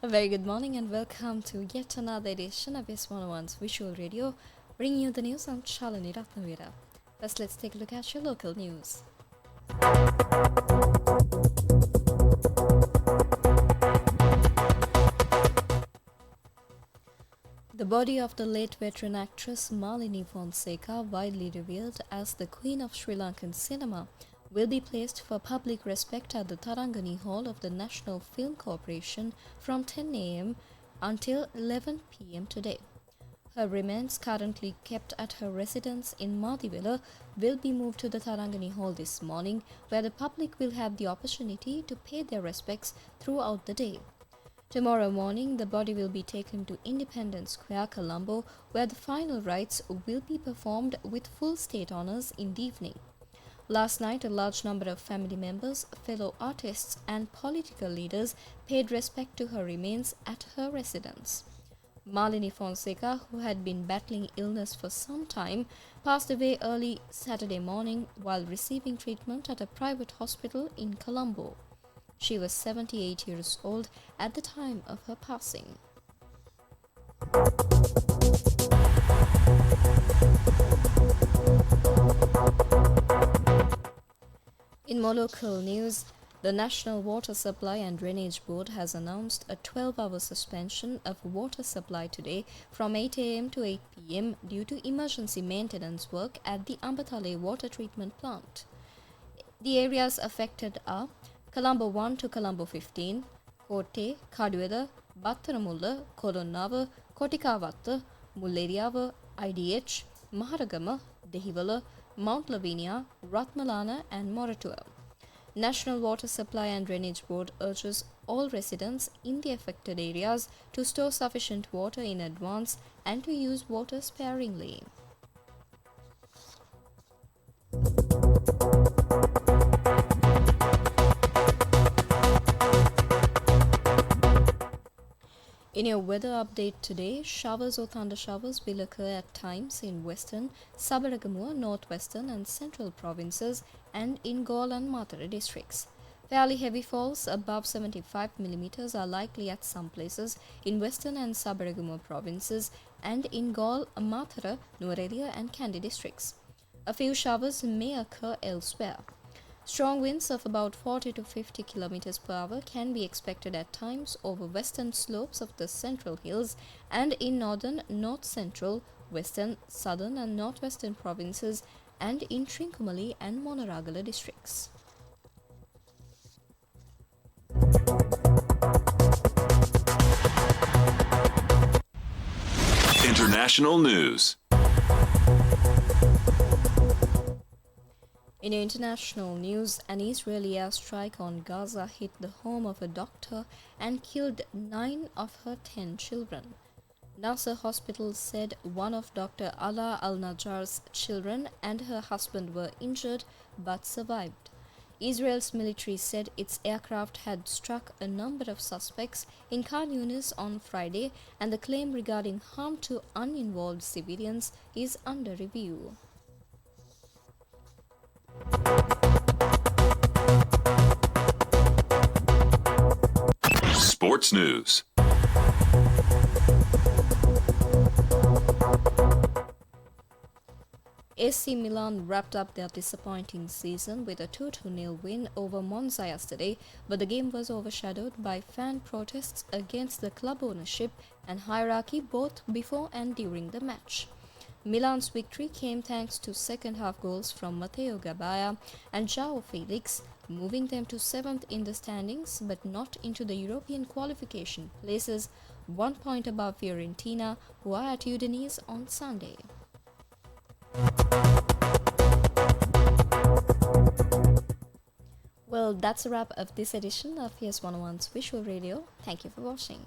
A very good morning and welcome to yet another edition of YES101's Visual Radio, bringing you the news. I'm Shalini Ratnavira. First, let's take a look at your local news. The body of the late veteran actress Malini Fonseka, widely revered as the Queen of Sri Lankan cinema, will be placed for public respect at the Tarangani Hall of the National Film Corporation from 10 a.m. until 11 p.m. today. Her remains, currently kept at her residence in Madivela, will be moved to the Tarangani Hall this morning, where the public will have the opportunity to pay their respects throughout the day. Tomorrow morning, the body will be taken to Independence Square, Colombo, where the final rites will be performed with full state honours in the evening. Last night, a large number of family members, fellow artists, and political leaders paid respect to her remains at her residence. Malini Fonseka, who had been battling illness for some time, passed away early Saturday morning while receiving treatment at a private hospital in Colombo. She was 78 years old at the time of her passing. In more local news, the National Water Supply and Drainage Board has announced a 12-hour suspension of water supply today from 8 a.m. to 8 p.m. due to emergency maintenance work at the Ambatale water treatment plant. The areas affected are Colombo 1 to Colombo 15, Kotte, Kaduweda, Battaramulla, Kolonnava, Kotikavatta, Mulleriava, IDH, Maharagama, Dehiwala, Mount Lavinia, Ratmalana and Moratuwa. National Water Supply and Drainage Board urges all residents in the affected areas to store sufficient water in advance and to use water sparingly. In your weather update today, showers or thunder showers will occur at times in western, Sabaragamuwa, northwestern and central provinces and in Galle and Matara districts. Fairly heavy falls above 75 millimeters are likely at some places in western and Sabaragamuwa provinces and in Galle, Matara, Nuwara and Kandy districts. A few showers may occur elsewhere. Strong winds of about 40 to 50 km per hour can be expected at times over western slopes of the central hills and in northern, north-central, western, southern and northwestern provinces and in Trincomalee and Monaragala districts. International news. In international news, an Israeli airstrike on Gaza hit the home of a doctor and killed 9 of her 10 children. Nasser Hospital said one of Dr. Ala al-Najjar's children and her husband were injured but survived. Israel's military said its aircraft had struck a number of suspects in Khan Yunis on Friday, and the claim regarding harm to uninvolved civilians is under review. Sports news. AC Milan wrapped up their disappointing season with a 2-0 win over Monza yesterday, but the game was overshadowed by fan protests against the club ownership and hierarchy both before and during the match. Milan's victory came thanks to second-half goals from Matteo Gabbia and João Felix, moving them to 7th in the standings but not into the European qualification places, 1 point above Fiorentina, who are at Udinese on Sunday. Well, that's a wrap of this edition of YES101's Visual Radio. Thank you for watching.